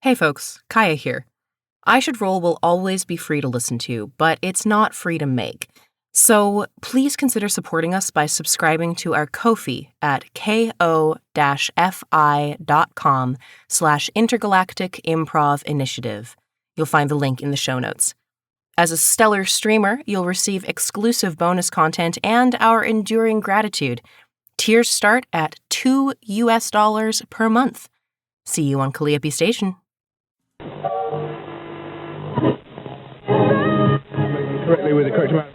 Hey folks, Kaya here. I Should Roll will always be free to listen to, but it's not free to make. So please consider supporting us by subscribing to our Ko-fi at ko-fi.com/Intergalactic Improv Initiative. You'll find the link in the show notes. As a stellar streamer, you'll receive exclusive bonus content and our enduring gratitude. Tiers start at $2 per month. See you on Calliope Station. Correctly with the correct amount.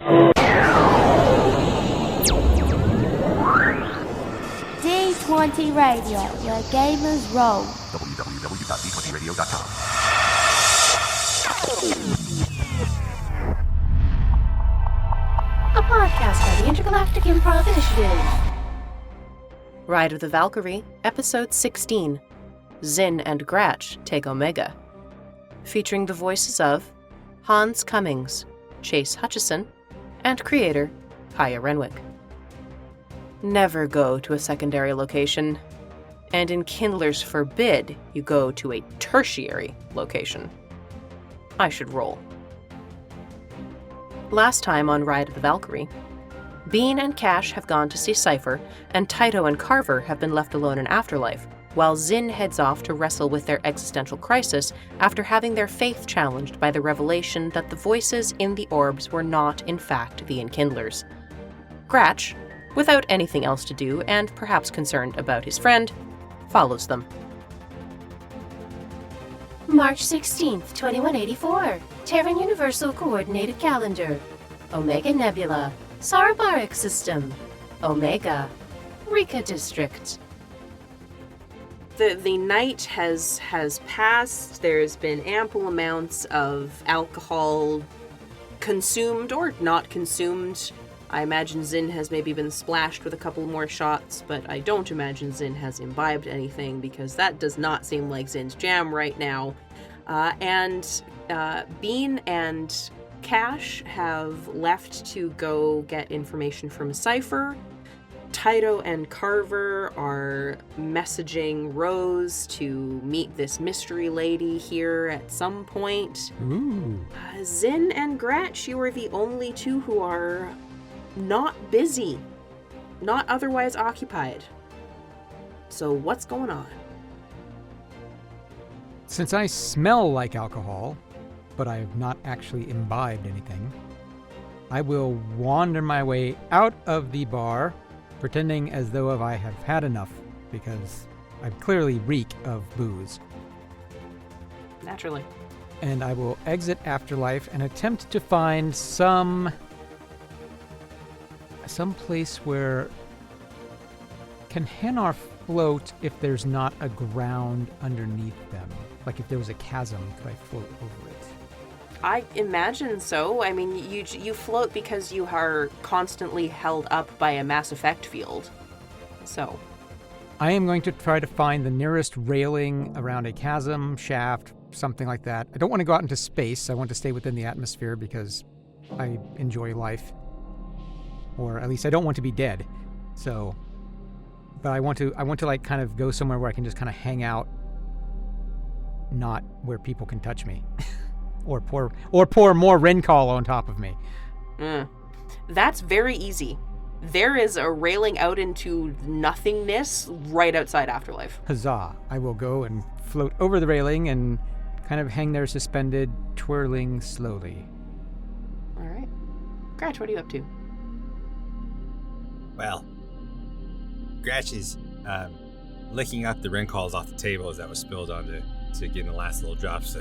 D20 Radio, where gamers roll. www.d20radio.com. A podcast by the Intergalactic Improv Initiative. Ride of the Valkyrie, Episode 16, Zyn and Gratch Take Omega. Featuring the voices of Hans Cummings, Chase Hutchison, and creator Kaya Renwick. Never go to a secondary location, and in Kindler's Forbid, you go to a tertiary location. I Should Roll. Last time on Ride of the Valkyrie, Bean and Kache have gone to see Cipher, and Titoh and Carver have been left alone in Afterlife, while Zyn heads off to wrestle with their existential crisis after having their faith challenged by the revelation that the voices in the orbs were not, in fact, the Enkindlers. Gratch, without anything else to do and perhaps concerned about his friend, follows them. March 16th, 2184. Terran Universal Coordinated Calendar. Omega Nebula. Sarabaric System. Omega. Rika District. The night has passed. There's been ample amounts of alcohol consumed or not consumed. I imagine Zyn has maybe been splashed with a couple more shots, but I don't imagine Zyn has imbibed anything because that does not seem like Zyn's jam right now. Bean and Kache have left to go get information from Cipher. Titoh and Carver are messaging Rose to meet this mystery lady here at some point. Ooh. Zyn and Gratch, you are the only two who are not busy, not otherwise occupied. So what's going on? Since I smell like alcohol, but I have not actually imbibed anything, I will wander my way out of the bar, pretending as though I have had enough, because I clearly reek of booze. Naturally. And I will exit Afterlife and attempt to find some place where... Can Hanar float if there's not a ground underneath them? Like if there was a chasm, could I float over it? I imagine so. I mean, you float because you are constantly held up by a Mass Effect field. So. I am going to try to find the nearest railing around a chasm, shaft, something like that. I don't want to go out into space. I want to stay within the atmosphere because I enjoy life. Or at least I don't want to be dead. So, but I want to like kind of go somewhere where I can just kind of hang out, not where people can touch me. Or pour more Rencall on top of me. That's very easy. There is a railing out into nothingness right outside Afterlife. Huzzah. I will go and float over the railing and kind of hang there suspended, twirling slowly. All right. Gratch, what are you up to? Well, Gratch is licking up the Rencalls off the table as that was spilled onto to get the last little drops.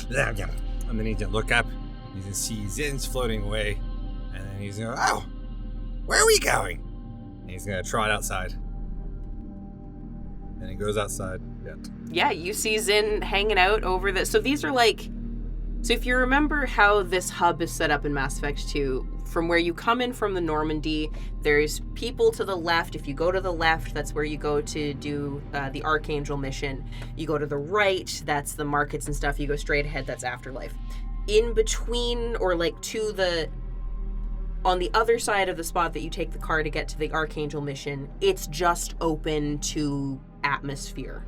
And then he's going to look up. He's going to see Zyn's floating away. And then he's going to go, oh, where are we going? And he's going to trot outside. And he goes outside. Yeah, you see Zyn hanging out over the... So these are like... So if you remember how this hub is set up in Mass Effect 2, from where you come in from the Normandy, there's people to the left. If you go to the left, that's where you go to do the Archangel mission. You go to the right, that's the markets and stuff. You go straight ahead, that's Afterlife. In between, or like to the... On the other side of the spot that you take the car to get to the Archangel mission, it's just open to atmosphere.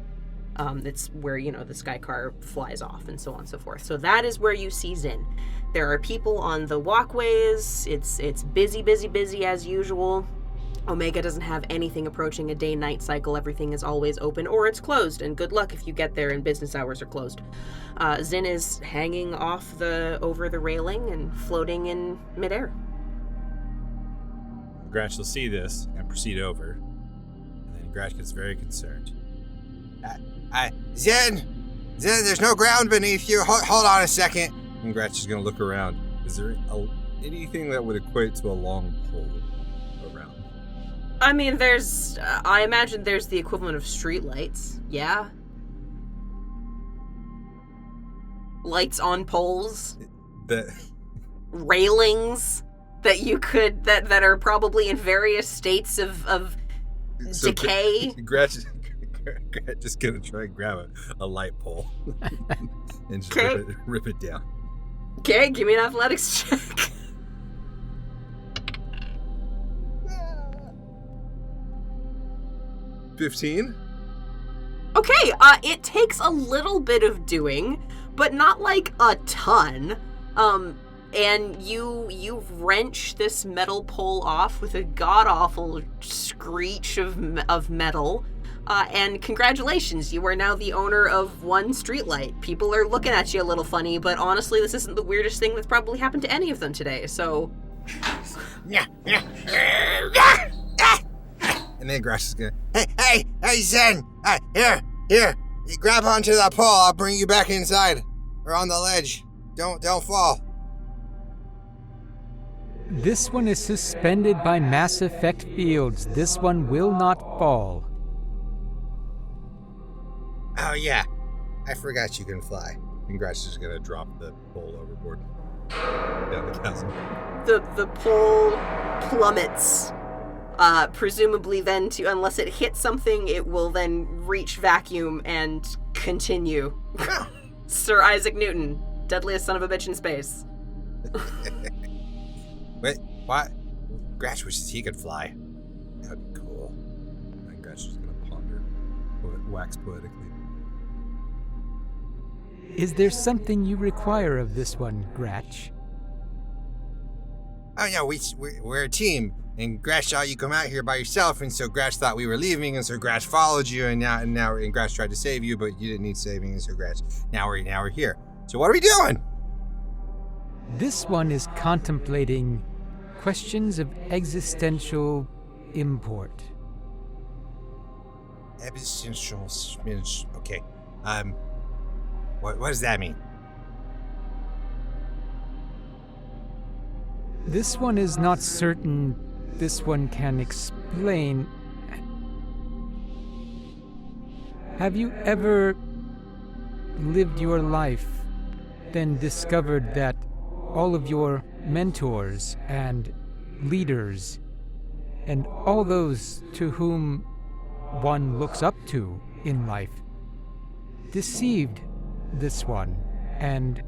It's where, the sky car flies off and so on and so forth. So that is where you see Zyn. There are people on the walkways. It's busy, busy, busy as usual. Omega doesn't have anything approaching a day-night cycle. Everything is always open or it's closed, and good luck if you get there and business hours are closed. Zyn is hanging over the railing and floating in midair. Gratch will see this and proceed over. And then Gratch gets very concerned. Zyn, there's no ground beneath you. Hold on a second. And Gratch is going to look around. Is there anything that would equate to a long pole around? I mean, I imagine there's the equivalent of streetlights. Yeah? Lights on poles. Railings that you could, that are probably in various states of decay. Gratch is going to try and grab a light pole and just rip it down. Okay, give me an athletics check. $15? Okay, it takes a little bit of doing, but not like a ton. And you wrench this metal pole off with a god-awful screech of metal. And congratulations, you are now the owner of one streetlight. People are looking at you a little funny, but honestly, this isn't the weirdest thing that's probably happened to any of them today, so... And then Gratch is gonna, hey, Zyn, here, you grab onto that pole, I'll bring you back inside. We're on the ledge. Don't fall. This one is suspended by mass effect fields. This one will not fall. Oh yeah, I forgot you can fly. And Gratch is going to drop the pole overboard down the chasm. The pole plummets. Presumably then unless it hits something, it will then reach vacuum and continue. Sir Isaac Newton, deadliest son of a bitch in space. Wait, what? Gratch wishes he could fly. That'd be cool. And Gratch is going to ponder, wax poetically. Is there something you require of this one, Gratch? Oh yeah, we're a team. And Gratch saw you come out here by yourself, and so Gratch thought we were leaving, and so Gratch followed you, and Gratch tried to save you, but you didn't need saving, and so Gratch, now we're here. So what are we doing? This one is contemplating questions of existential import. Existential, okay. What does that mean? This one is not certain this one can explain. Have you ever lived your life, then discovered that all of your mentors and leaders and all those to whom one looks up to in life deceived this one and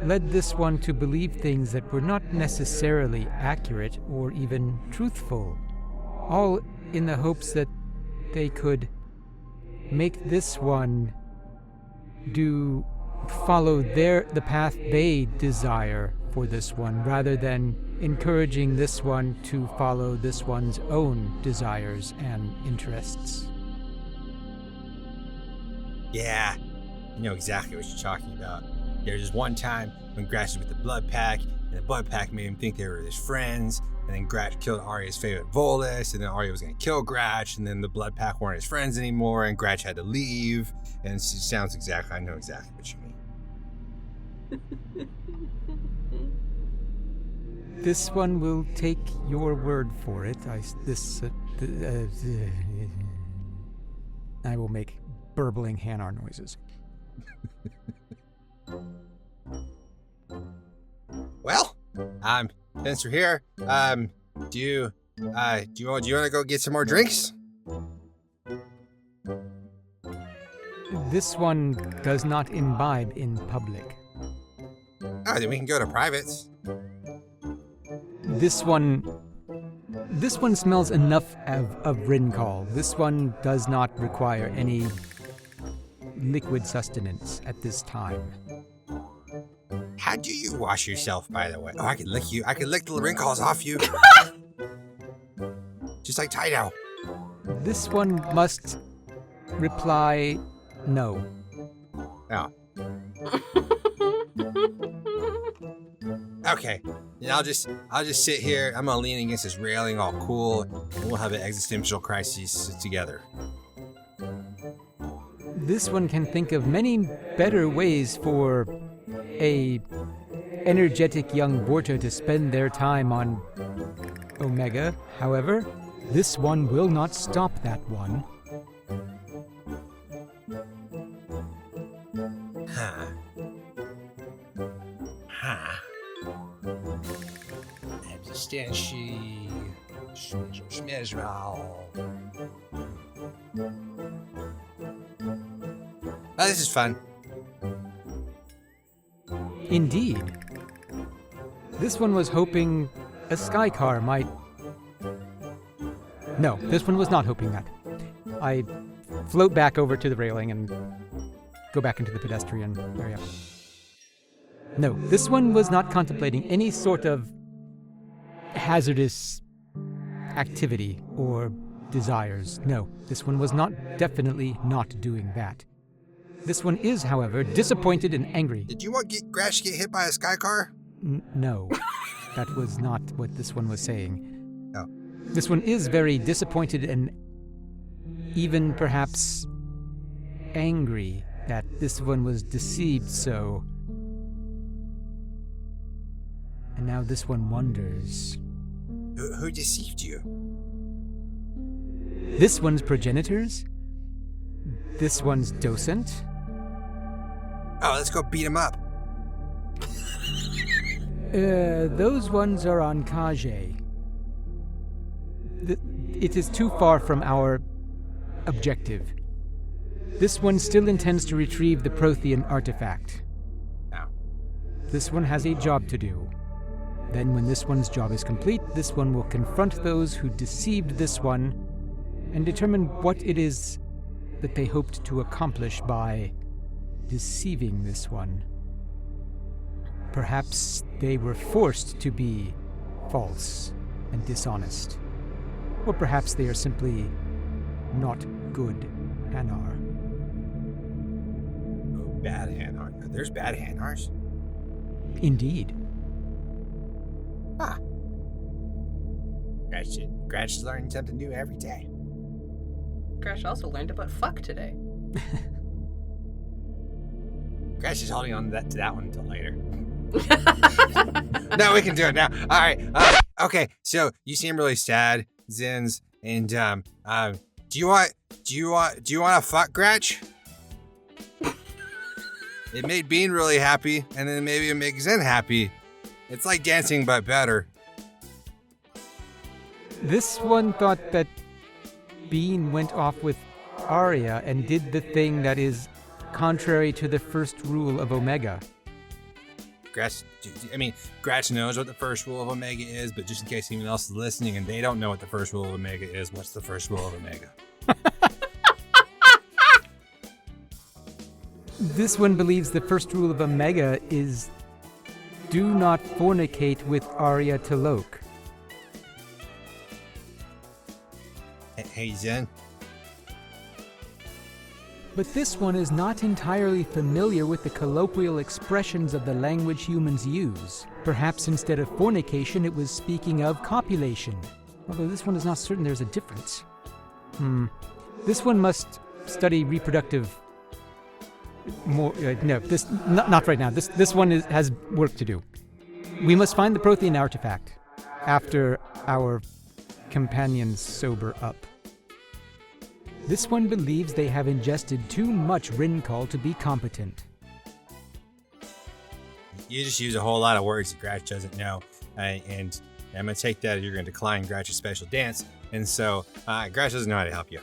led this one to believe things that were not necessarily accurate or even truthful, all in the hopes that they could make this one follow the path they desire for this one, rather than encouraging this one to follow this one's own desires and interests. Yeah, you know exactly what you're talking about. There was one time when Gratch was with the Blood Pack, and the Blood Pack made him think they were his friends, and then Gratch killed Arya's favorite Volus, and then Arya was going to kill Gratch, and then the Blood Pack weren't his friends anymore, and Gratch had to leave, and it sounds exactly, I know exactly what you mean. This one will take your word for it. I will make burbling Hanar noises. Well, since we're here, do you want to go get some more drinks? This one does not imbibe in public. Oh, then we can go to privates. This one smells enough of Rincall. This one does not require any liquid sustenance at this time. How do you wash yourself, by the way? Oh, I can lick you. I can lick the wrinkles off you. Just like Titoh. This one must reply no. Oh. Okay. Then I'll just sit here. I'm gonna lean against this railing, all cool, and we'll have an existential crisis together. This one can think of many better ways for a energetic young Vorta to spend their time on Omega. However, this one will not stop that one. Huh. Oh, this is fun. Indeed. This one was hoping a sky car might... No, this one was not hoping that. I float back over to the railing and go back into the pedestrian area. No, this one was not contemplating any sort of hazardous activity or desires. No, this one was definitely not doing that. This one is, however, disappointed and angry. Did you want Gratch to get hit by a sky car? No, that was not what this one was saying. Oh. This one is very disappointed and even perhaps angry that this one was deceived so. And now this one wonders. Who deceived you? This one's progenitors? This one's docent? Oh, let's go beat him up. Those ones are on Kache. It is too far from our objective. This one still intends to retrieve the Prothean artifact. Oh. This one has a job to do. Then when this one's job is complete, this one will confront those who deceived this one and determine what it is that they hoped to accomplish by deceiving this one. Perhaps they were forced to be false and dishonest. Or perhaps they are simply not good Hanar. Oh, bad Hanar. There's bad Hanars? Indeed. Huh. Gratch is learning something new every day. Gratch also learned about fuck today. Gratch is holding on to that one until later. No, we can do it now. All right. Okay. So you seem really sad, Zins, and do you want to fuck Gratch? It made Bean really happy, and then maybe it makes Zyn happy. It's like dancing, but better. This one thought that Bean went off with Arya and did the thing that is contrary to the first rule of Omega. Gratch knows what the first rule of Omega is, but just in case anyone else is listening and they don't know what the first rule of Omega is, what's the first rule of Omega? This one believes the first rule of Omega is do not fornicate with Arya T'Loak. Hey, Zyn. But this one is not entirely familiar with the colloquial expressions of the language humans use. Perhaps instead of fornication, it was speaking of copulation. Although this one is not certain there's a difference. This one must study reproductive... not right now. This one has work to do. We must find the Prothean artifact after our companions sober up. This one believes they have ingested too much Rincol to be competent. You just use a whole lot of words that Gratch doesn't know, and I'm going to take that as you're going to decline Gratch's special dance, and so Gratch doesn't know how to help you.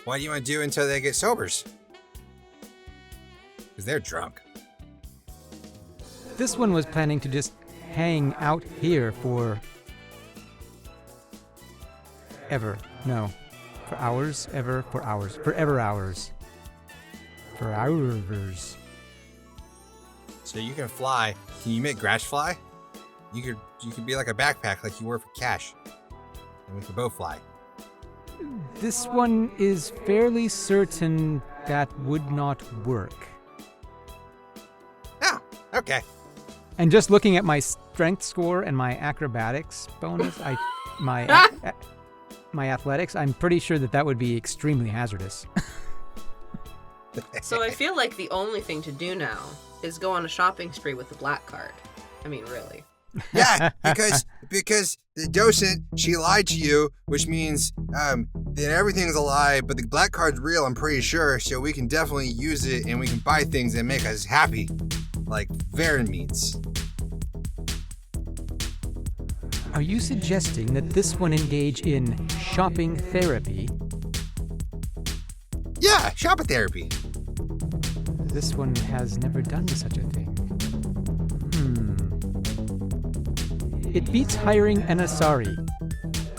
What do you want to do until they get sobers? Because they're drunk. This one was planning to just hang out here for Ever. No. For hours, ever, for hours. Forever hours. For hours. So you can fly. Can you make Gratch fly? You could be like a backpack like you were for Kache. And we could both fly. This one is fairly certain that would not work. Oh, okay. And just looking at my strength score and my acrobatics bonus, my athletics, I'm pretty sure that would be extremely hazardous. So I feel like the only thing to do now is go on a shopping spree with the black card. I mean, really. Yeah, because the docent, she lied to you, which means then everything's a lie, but the black card's real, I'm pretty sure, so we can definitely use it and we can buy things that make us happy. Like Varen meats. Are you suggesting that this one engage in shopping therapy? Yeah, shopper therapy. This one has never done such a thing. It beats hiring an Asari.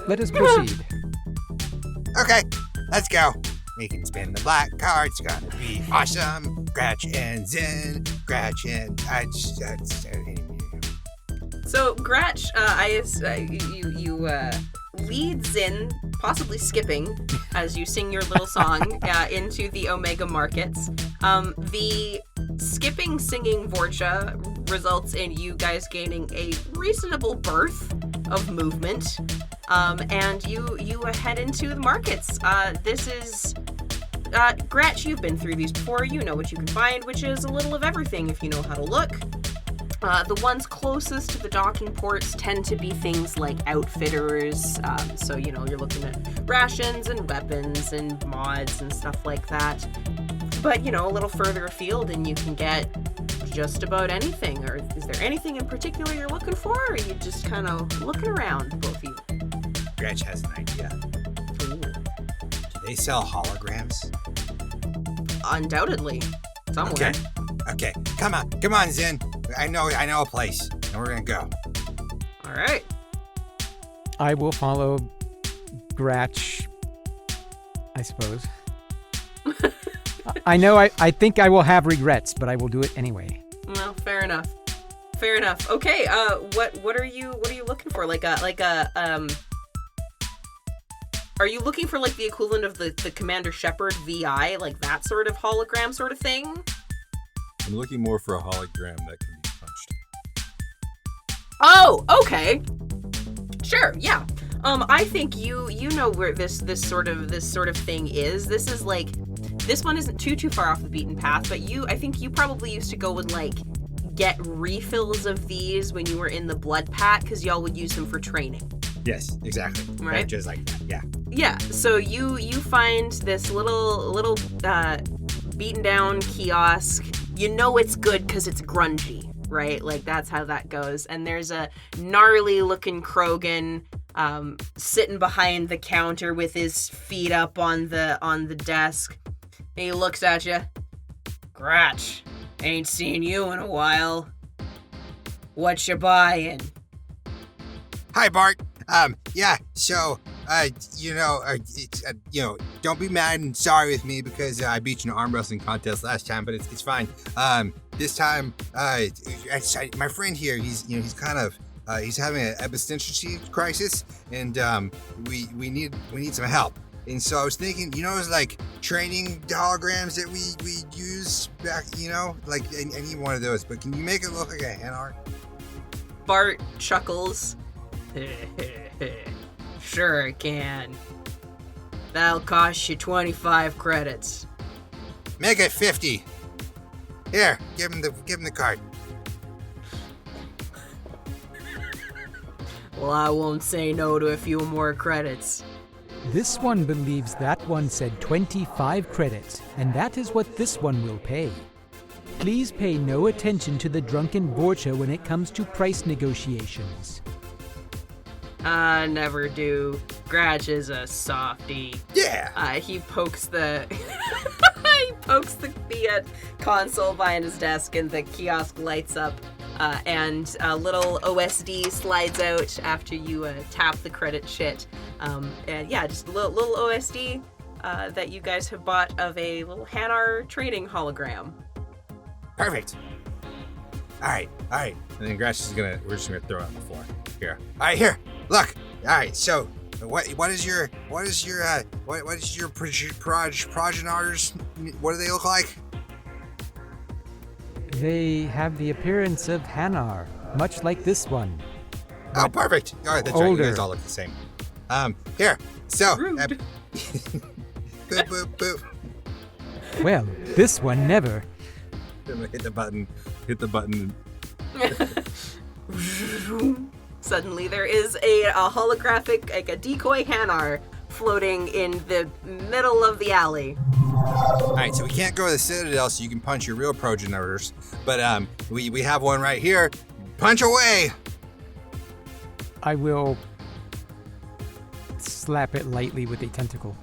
Let us proceed. Okay, let's go. We can spin the black card. It's gonna be awesome. Gratch and Zyn. Gratch and So Gratch, you lead Zyn, possibly skipping, as you sing your little song into the Omega markets. The skipping, singing Vorcha results in you guys gaining a reasonable berth of movement, and you head into the markets. This is Gratch. You've been through these before. You know what you can find, which is a little of everything if you know how to look. The ones closest to the docking ports tend to be things like outfitters, so you're looking at rations and weapons and mods and stuff like that. But a little further afield and you can get just about anything. Or is there anything in particular you're looking for, or are you just kind of looking around, both of you? Gratch has an idea. Ooh. Do they sell holograms? Undoubtedly. Somewhere. Okay. Come on, Zyn. I know a place, and we're gonna go. All right. I will follow Gratch, I suppose. I think I will have regrets, but I will do it anyway. Well, fair enough. Okay, what are you looking for? Are you looking for like the equivalent of the Commander Shepard VI, like that sort of hologram sort of thing? I'm looking more for a hologram that can be punched. Oh, okay. Sure, yeah. I think you know where this sort of thing is. This one isn't too far off the beaten path, but I think you probably used to go and like get refills of these when you were in the blood pack, because y'all would use them for training. Yes, exactly. Right? Just like that, yeah. Yeah, so you find this little beaten down kiosk. You know it's good because it's grungy, right? Like that's how that goes. And there's a gnarly looking Krogan sitting behind the counter with his feet up on the desk. And he looks at you. Gratch, ain't seen you in a while. What you buying? Hi, Bart. Yeah. So, don't be mad and sorry with me because I beat you in an arm wrestling contest last time, but it's fine. This time, my friend here, he's kind of he's having an existential crisis, and we need some help. And so I was thinking, those like training holograms that we use back, like I need one of those. But can you make it look like a hand art? Bart chuckles. Sure I can. That'll cost you 25 credits. Make it 50. Here, give him the card. Well, I won't say no to a few more credits. This one believes that one said 25 credits, and that is what this one will pay. Please pay no attention to the drunken Vorcha when it comes to price negotiations. I never do. Gratch is a softie. Yeah. He pokes the console behind his desk, and the kiosk lights up. and a little OSD slides out after you tap the credit shit. And yeah, just a little OSD that you guys have bought of a little Hanar training hologram. Perfect. All right. And then we're just gonna throw it on the floor. Here. All right, here. Look. All right. So, what is your progenitors? What do they look like? They have the appearance of Hanar, much like this one. Oh, perfect. All right, that's older. right. You guys all look the same. Here. So. Rude. Boop, boop, boop. Well, this one never. I'm gonna hit the button. Suddenly there is a holographic, like a decoy Hanar floating in the middle of the alley. All right, so we can't go to the Citadel so you can punch your real progenitors, but we have one right here. Punch away! I will slap it lightly with a tentacle.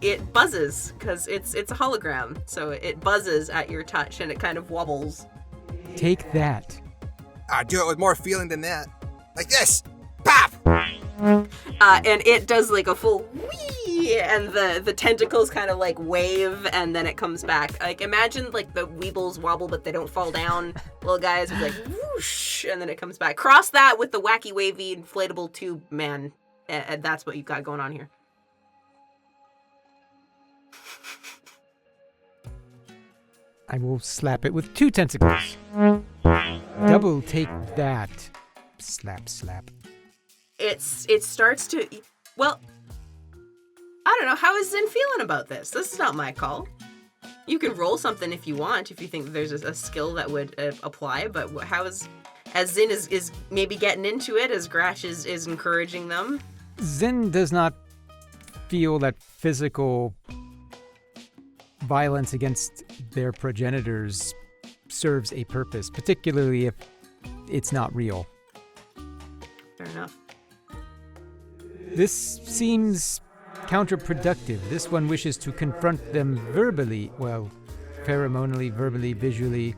It buzzes because it's a hologram, so it buzzes at your touch and it kind of wobbles. Take that. Do it with more feeling than that. Like this. Pop! And it does like a full whee, and the tentacles kind of like wave, and then it comes back. Like imagine like the Weebles wobble, but they don't fall down. Little guys with like whoosh, and then it comes back. Cross that with the wacky wavy inflatable tube man, and that's what you've got going on here. I will slap it with 2 tentacles. Double take that. Slap, slap. It starts to, well, I don't know. How is Zyn feeling about this? This is not my call. You can roll something if you want, if you think there's a skill that would apply, but as Zyn is maybe getting into it, as Gratch is encouraging them. Zyn does not feel that physical violence against their progenitors serves a purpose, particularly if it's not real. Fair enough. This seems counterproductive. This one wishes to confront them verbally, well, pheromonally, verbally, visually.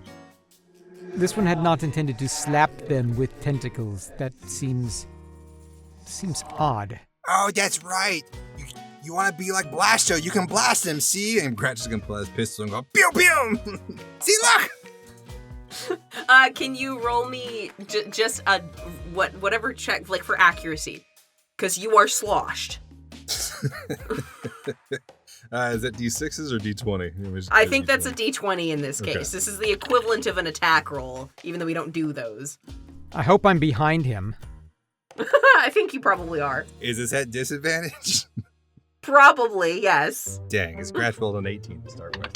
This one had not intended to slap them with tentacles. That seems odd. Oh, that's right. You want to be like Blasto. You can blast him, see? And Gratch is going to pull out his pistol and go, pew, pew! See, look! Can you roll me just a whatever check, like for accuracy? Because you are sloshed. Is that D6s or D20? I think that's a D20 in this case. Okay. This is the equivalent of an attack roll, even though we don't do those. I hope I'm behind him. I think you probably are. Is this at disadvantage? Probably, yes. Dang, it's Gratch rolled an 18 to start with.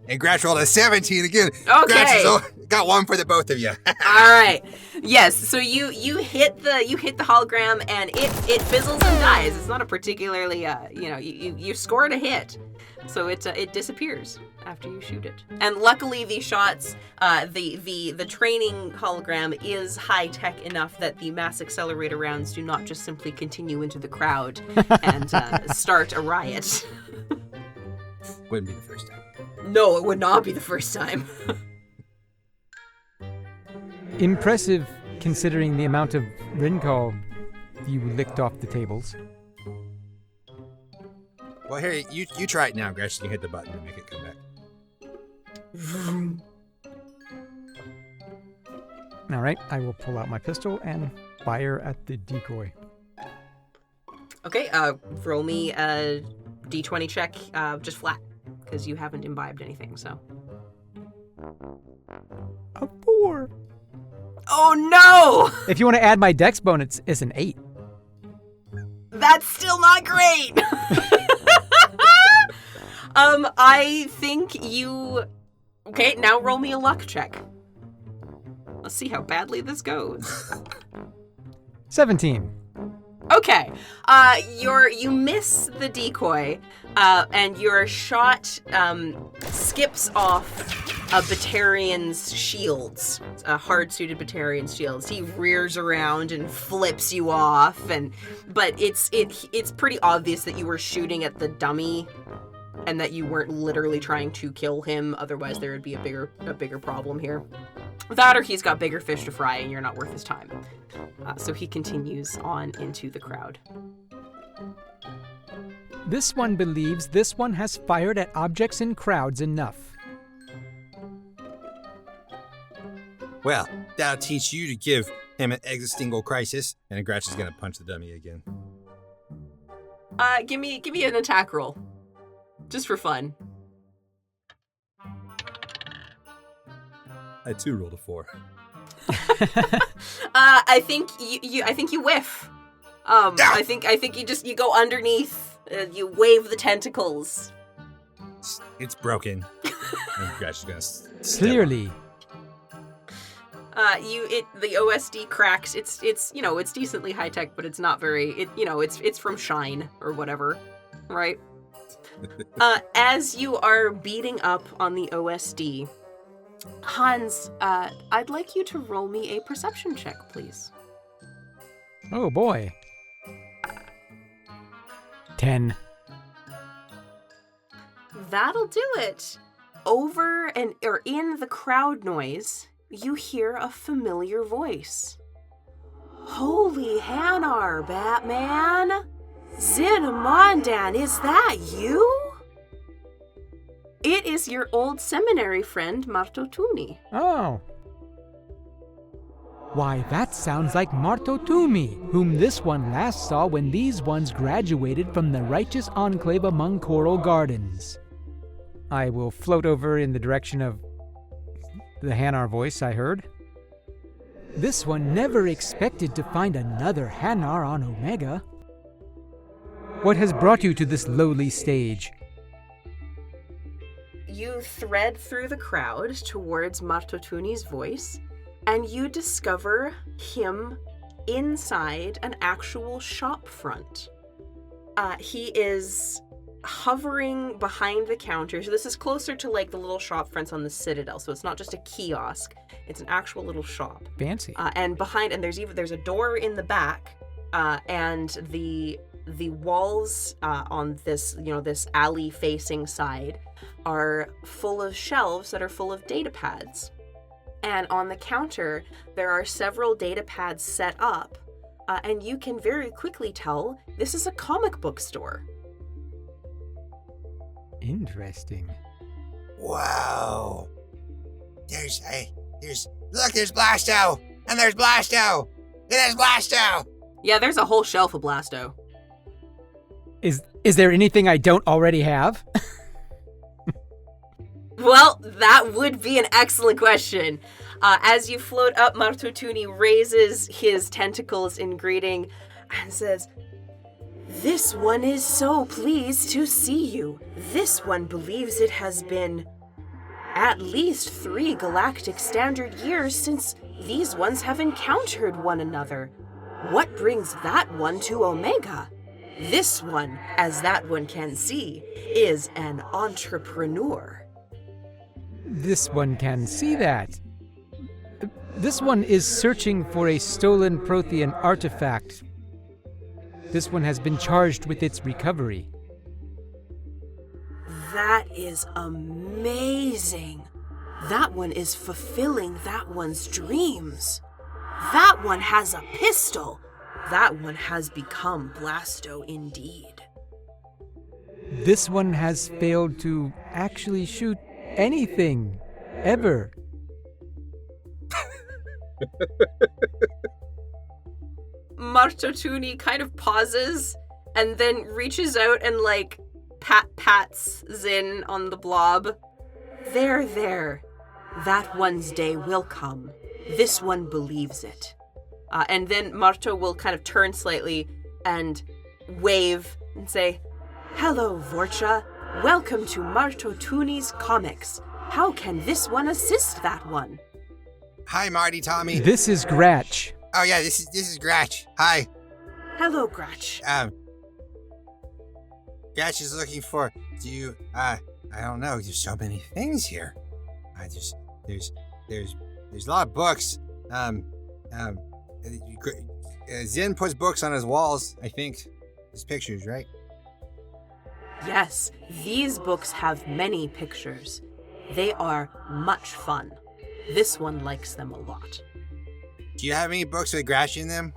And Gratch rolled a 17 again. Okay. Gratch got one for the both of you. All right. Yes. So you hit the hologram and it fizzles and dies. It's not a particularly you scored a hit, so it disappears after you shoot it. And luckily, these shots, the training hologram is high tech enough that the mass accelerator rounds do not just simply continue into the crowd and start a riot. Wouldn't be the first time. No, it would not be the first time. Impressive, considering the amount of Rincall you licked off the tables. Well, here, you try it now, Gratch. You can hit the button and make it come back. All right, I will pull out my pistol and fire at the decoy. Okay, roll me a D20 check, just flat, because you haven't imbibed anything, so. A 4. Oh no! If you want to add my dex bonus, it's an 8. That's still not great! I think you... Okay, now roll me a luck check. Let's see how badly this goes. 17. Okay, you miss the decoy, and your shot skips off a Batarian's shields, a hard-suited Batarian's shields. He rears around and flips you off, but it's pretty obvious that you were shooting at the dummy and that you weren't literally trying to kill him. Otherwise, there would be a bigger problem here. That, or he's got bigger fish to fry, and you're not worth his time. So he continues on into the crowd. This one believes this one has fired at objects in crowds enough. Well, that'll teach you to give him an existential crisis. And Gratch is gonna punch the dummy again. Give me an attack roll, just for fun. I too rolled a 4. I think you whiff. I think you go underneath. You wave the tentacles. It's broken. And Gratch is gonna step Clearly. The OSD cracks. It's decently high tech, but it's not very. It's from Shine or whatever, right? As you are beating up on the OSD, Hans, I'd like you to roll me a perception check, please. Oh boy. 10. That'll do it. Over or in the crowd noise, you hear a familiar voice. Holy Hanar, Batman! Zynamondan, is that you? It is your old seminary friend, Martotuni. Oh. Why, that sounds like Martotumi, whom this one last saw when these ones graduated from the Righteous Enclave among Coral Gardens. I will float over in the direction of the Hanar voice I heard. This one never expected to find another Hanar on Omega. What has brought you to this lowly stage? You thread through the crowd towards Martotuni's voice, and you discover him inside an actual shop front. He is hovering behind the counter. So this is closer to like the little shop fronts on the Citadel. So it's not just a kiosk; it's an actual little shop. Fancy. And there's a door in the back, and the walls on this this alley facing side are full of shelves that are full of data pads. And on the counter, there are several data pads set up, and you can very quickly tell this is a comic book store. Interesting. Whoa. There's Blasto! And there's Blasto! And there's Blasto! Yeah, there's a whole shelf of Blasto. Is there anything I don't already have? Well, that would be an excellent question. As you float up, Martotuni raises his tentacles in greeting and says, "This one is so pleased to see you. This one believes it has been at least 3 galactic standard years since these ones have encountered one another. What brings that one to Omega? This one, as that one can see, is an entrepreneur." This one can see that. This one is searching for a stolen Prothean artifact. This one has been charged with its recovery. That is amazing. That one is fulfilling that one's dreams. That one has a pistol. That one has become Blasto indeed. This one has failed to actually shoot anything, ever. Martotuni kind of pauses and then reaches out and pats Zyn on the blob. There. That one's day will come. This one believes it. And then Marto will kind of turn slightly and wave and say, "Hello, Vorcha. Welcome to Martotuni's Comics. How can this one assist that one?" Hi, Marty, Tommy. This is Gratch. Oh yeah, this is Gratch. Hi. Hello, Gratch. Gratch is looking for. I don't know. There's so many things here. There's a lot of books. Zyn puts books on his walls. I think his pictures, right? Yes, these books have many pictures. They are much fun. This one likes them a lot. Do you have any books with Gratch in them?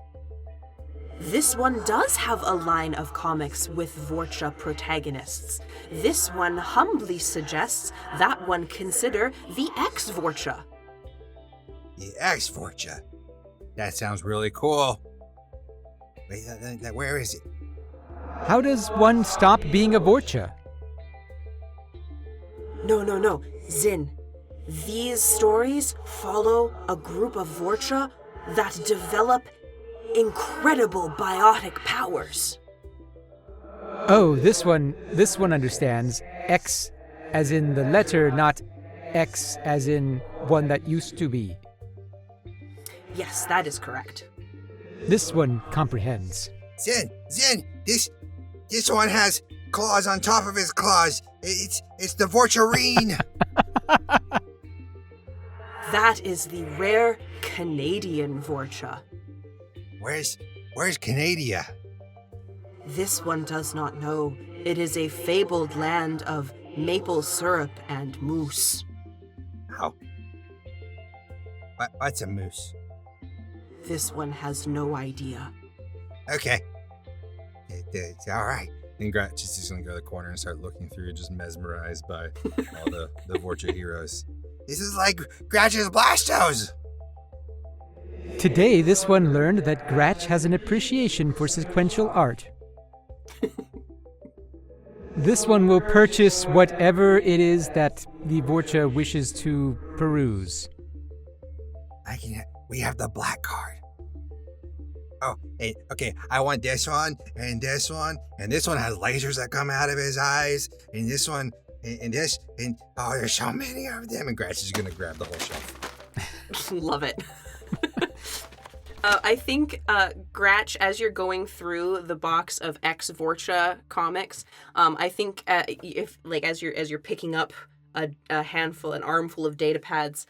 This one does have a line of comics with Vorcha protagonists. This one humbly suggests that one consider the ex-Vorcha. The ex-Vorcha. That sounds really cool. Wait, where is it? How does one stop being a Vorcha? No. Zyn. These stories follow a group of Vorcha that develop incredible biotic powers. Oh, this one understands. X as in the letter, not X as in one that used to be. Yes, that is correct. This one comprehends. Zyn, this one has claws on top of his claws. It's the Vorcharine. That is the rare Canadian Vorcha. Where's Canada? This one does not know. It is a fabled land of maple syrup and moose. How? What's a moose? This one has no idea. Okay. It's all right. And Gratch is just gonna go to the corner and start looking through, just mesmerized by all the Vorcha heroes. This is like Gratch's Blastos. Today, this one learned that Gratch has an appreciation for sequential art. This one will purchase whatever it is that the Vorcha wishes to peruse. We have the black card. Oh, hey, okay, I want this one, and this one, and this one has lasers that come out of his eyes, and this one, and this, and oh, there's so many of them, and Gratch is gonna grab the whole shelf. Love it. I think, Gratch, as you're going through the box of ex-Vorcha comics, I think as you're picking up an armful of data pads,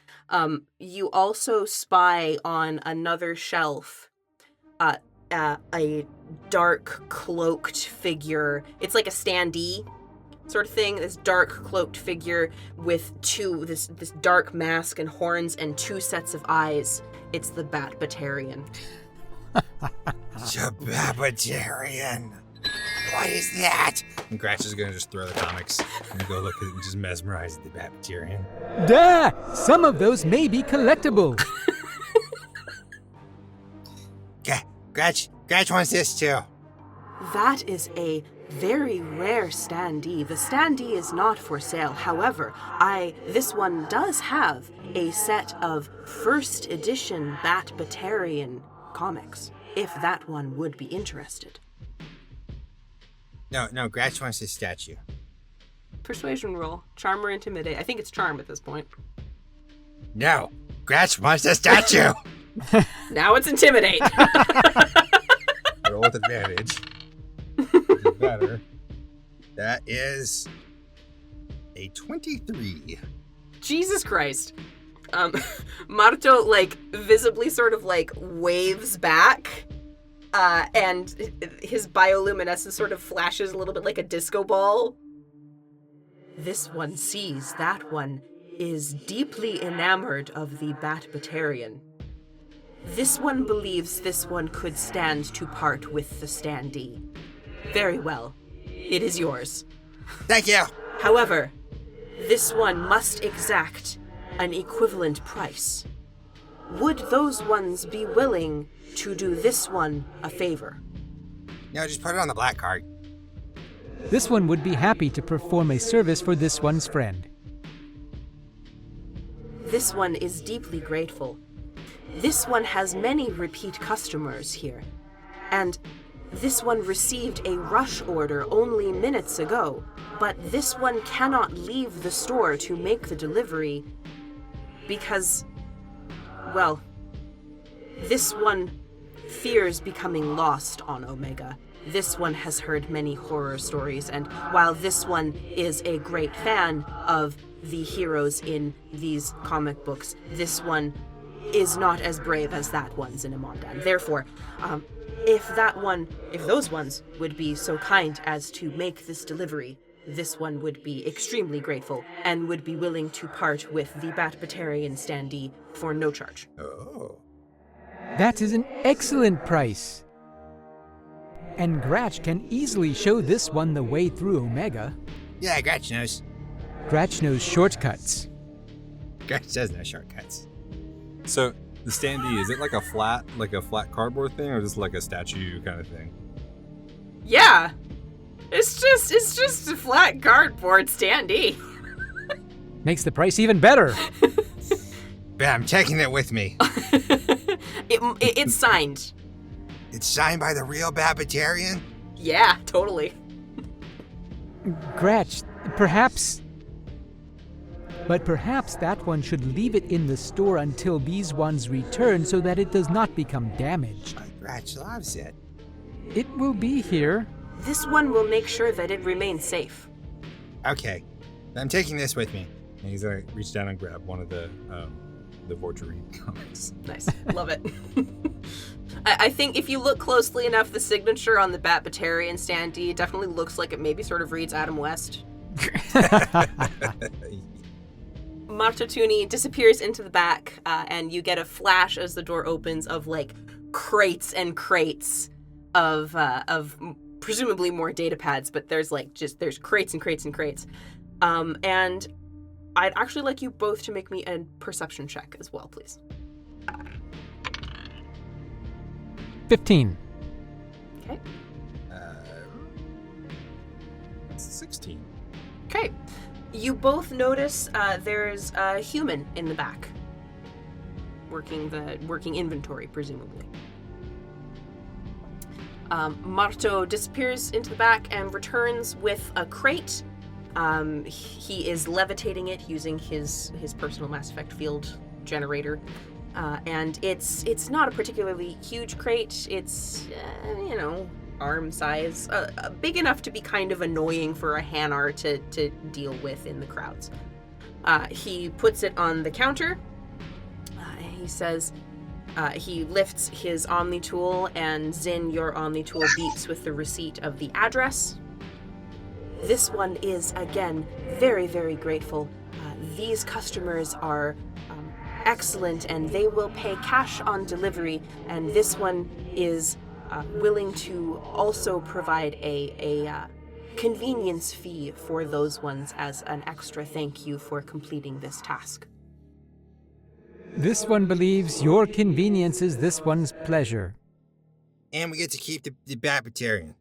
you also spy on another shelf a dark cloaked figure. It's like a standee sort of thing. This dark cloaked figure with this dark mask and horns and two sets of eyes. It's the Bat-Batarian. The Bat-Batarian. What is that? And Gratch is gonna just throw the comics and go look at it and just mesmerize the Bat-Batarian. Duh! Some of those may be collectible. Gratch wants this too. That is a very rare standee. The standee is not for sale. However, this one does have a set of first edition Bat-Batarian comics, if that one would be interested. No, Gratch wants this statue. Persuasion roll. Charm or intimidate. I think it's charm at this point. No, Gratch wants the statue. Now it's intimidate. Roll with advantage. It's better. That is a 23. Jesus Christ. Marto, visibly sort of, waves back, and his bioluminescence sort of flashes a little bit like a disco ball. This one sees that one is deeply enamored of the Bat-Batarian. This one believes this one could stand to part with the standee. Very well. It is yours. Thank you. However, this one must exact an equivalent price. Would those ones be willing to do this one a favor? No, just put it on the black card. This one would be happy to perform a service for this one's friend. This one is deeply grateful. This one has many repeat customers here, and this one received a rush order only minutes ago, but this one cannot leave the store to make the delivery because, well, this one fears becoming lost on Omega. This one has heard many horror stories, and while this one is a great fan of the heroes in these comic books, this one is not as brave as that one, Zynamondan. Therefore, if those ones would be so kind as to make this delivery, this one would be extremely grateful and would be willing to part with the Bat-Batarian standee for no charge. Oh. That is an excellent price. And Gratch can easily show this one the way through Omega. Yeah, Gratch knows. Gratch knows shortcuts. Gratch does know shortcuts. So, the standee, is it like a flat cardboard thing, or just like a statue kind of thing? Yeah. It's just a flat cardboard standee. Makes the price even better. Yeah, I'm taking it with me. It's signed. It's signed by the real Bat-Batarian? Yeah, totally. Gratch, perhaps that one should leave it in the store until these ones return so that it does not become damaged. Gratch loves it. It will be here. This one will make sure that it remains safe. Okay, I'm taking this with me. And he's gonna reach down and grab one of the Valkyrie comics. Nice. Love it. I think if you look closely enough, the signature on the Bat-Batarian standee definitely looks like it maybe sort of reads Adam West. Martotuni disappears into the back, and you get a flash as the door opens of like crates and crates of presumably more data pads, but there's crates and crates and crates. And I'd actually like you both to make me a perception check as well, please. 15. Okay. 16. Okay. You both notice there's a human in the back, working inventory, presumably. Marto disappears into the back and returns with a crate. He is levitating it using his personal Mass Effect field generator. And it's not a particularly huge crate. It's, arm size. Big enough to be kind of annoying for a Hanar to deal with in the crowds. He puts it on the counter. He says, he lifts his Omni tool, and Zyn, your Omni tool beeps with the receipt of the address. This one is, again, very, very grateful. These customers are excellent, and they will pay cash on delivery, and this one is willing to also provide a convenience fee for those ones as an extra thank you for completing this task. This one believes your convenience is this one's pleasure. And we get to keep the Bat-Batarian.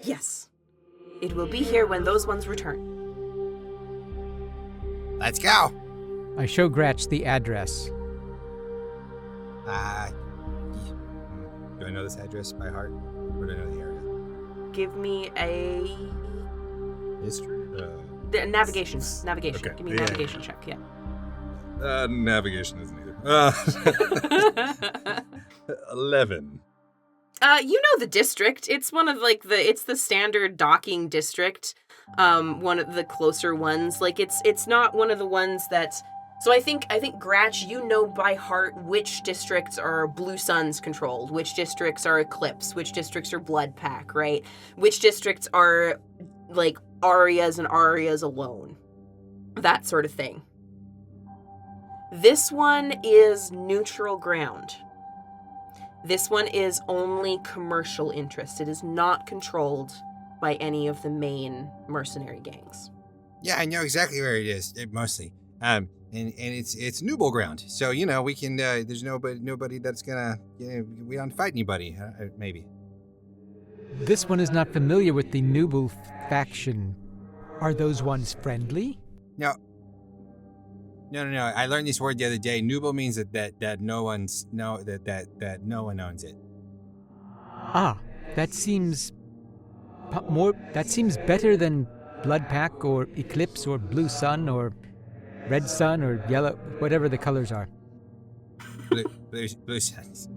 Yes. It will be here when those ones return. Let's go. I show Gratch the address. Do I know this address by heart? Or do I know the area? Give me a History? navigation. Okay. Give me a navigation check, yeah. Navigation isn't either. 11. You know the district. It's one of it's the standard docking district. One of the closer ones. It's not one of the ones that. So I think Gratch, you know by heart which districts are Blue Suns controlled, which districts are Eclipse, which districts are Blood Pack, right? Which districts are Arias and Arias alone. That sort of thing. This one is neutral ground. This one is only commercial interest. It is not controlled by any of the main mercenary gangs. Yeah, I know exactly where it is, mostly. And it's Nooble ground. So, we can, there's nobody that's gonna, we don't fight anybody, maybe. This one is not familiar with the Nooble faction. Are those ones friendly? No. I learned this word the other day. Nooble means that no one owns it. Ah, that seems better than Blood Pack or Eclipse or Blue Sun or Red Sun or Yellow, whatever the colors are. Blue Suns.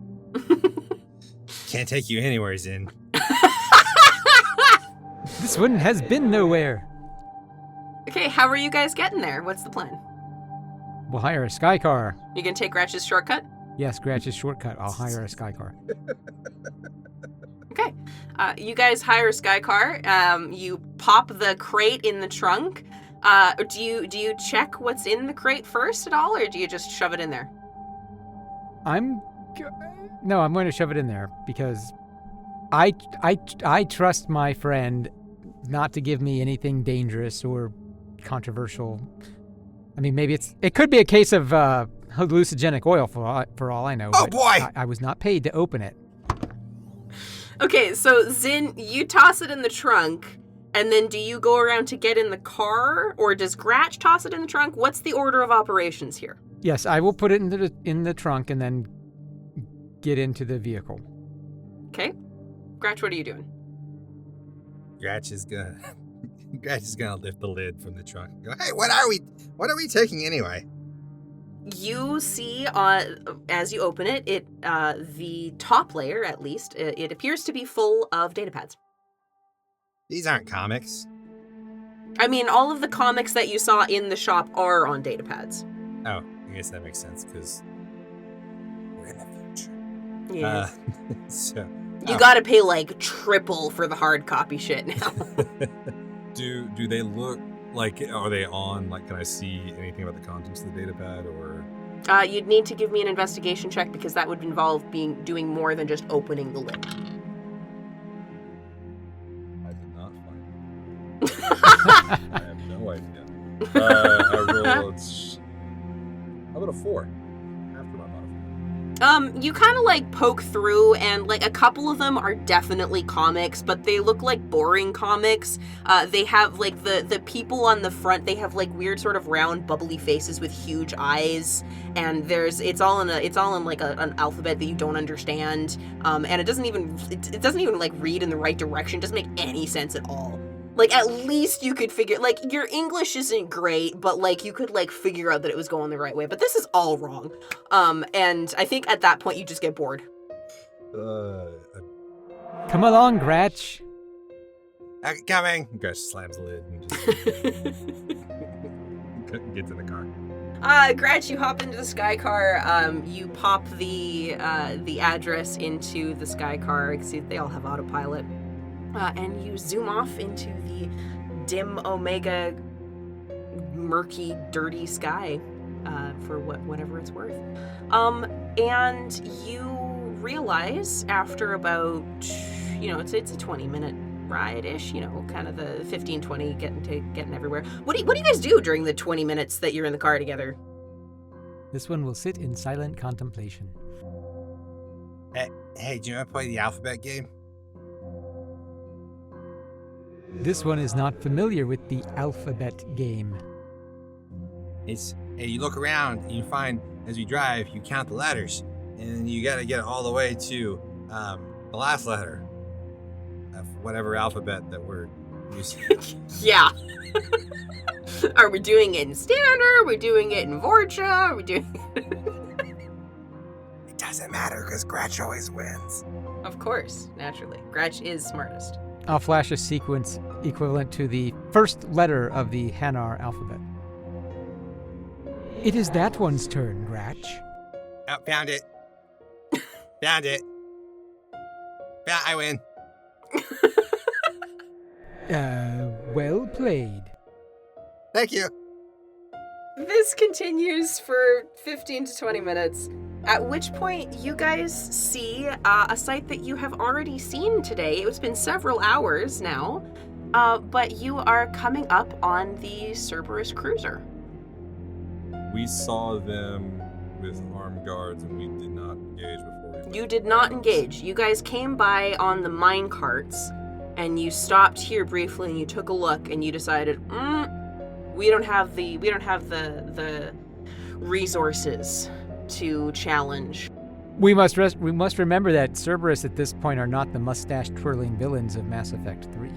Can't take you anywhere, Zyn. This one has been nowhere. Okay, how are you guys getting there? What's the plan? We'll hire a sky car. You gonna take Gratch's shortcut? Yes, Gratch's shortcut. I'll hire a sky car. Okay. You guys hire a sky car. You pop the crate in the trunk. Do you check what's in the crate first at all, or do you just shove it in there? I'm going to shove it in there because I trust my friend not to give me anything dangerous or controversial. I mean, maybe it could be a case of hallucinogenic oil for all I know. Oh, but boy! I was not paid to open it. Okay, so Zyn, you toss it in the trunk, and then do you go around to get in the car, or does Gratch toss it in the trunk? What's the order of operations here? Yes, I will put it in the trunk and then get into the vehicle. Okay. Gratch, what are you doing? Gratch is gonna lift the lid from the trunk and go, hey, what are we taking anyway? You see, as you open it, the top layer, at least, it appears to be full of datapads. These aren't comics. I mean, all of the comics that you saw in the shop are on datapads. Oh, I guess that makes sense, because we're in the future. Yeah. So... You gotta pay, like, triple for the hard copy shit now. Do they look like, are they on, like, can I see anything about the contents of the datapad, or? You'd need to give me an investigation check, because that would involve doing more than just opening the lid. I did not find it. I have no idea. I rolled, how about a 4? After my modifier. You kind of, like, poke through, and, like, a couple of them are definitely comics, but they look like boring comics. They have, like, the people on the front, they have, like, weird sort of round, bubbly faces with huge eyes, and it's all in like, an alphabet that you don't understand, and it doesn't even, like, read in the right direction. It doesn't make any sense at all. Like, at least you could figure, like, your English isn't great, but, like, you could, like, figure out that it was going the right way. But this is all wrong. And I think at that point you just get bored. Come along, Gratch. Coming! Gratch slams the lid and just gets in the car. Gratch, you hop into the sky car. You pop the address into the sky car. You can see that they all have autopilot. And you zoom off into the dim Omega, murky, dirty sky, for whatever it's worth. And you realize after about, it's a 20-minute ride-ish, kind of the 15-20 getting everywhere. What do you guys do during the 20 minutes that you're in the car together? This one will sit in silent contemplation. Hey, do you want to play the alphabet game? This one is not familiar with the alphabet game. You look around and you find, as you drive, you count the letters, and you gotta get all the way to the last letter of whatever alphabet that we're using. Yeah. Are we doing it in standard? Are we doing it in Vorcha? Are we doing it? It doesn't matter, because Gratch always wins. Of course, naturally. Gratch is smartest. I'll flash a sequence equivalent to the first letter of the Hanar alphabet. It is that one's turn, Gratch. Oh, found it. Found it. I win. Well played. Thank you. This continues for 15 to 20 minutes, at which point you guys see a sight that you have already seen today. It's been several hours now, but you are coming up on the Cerberus cruiser. We saw them with armed guards, and we did not engage before we left. You did not engage. You guys came by on the mine carts, and you stopped here briefly, and you took a look, and you decided, we don't have the resources to challenge. We must remember that Cerberus at this point are not the mustache-twirling villains of Mass Effect 3.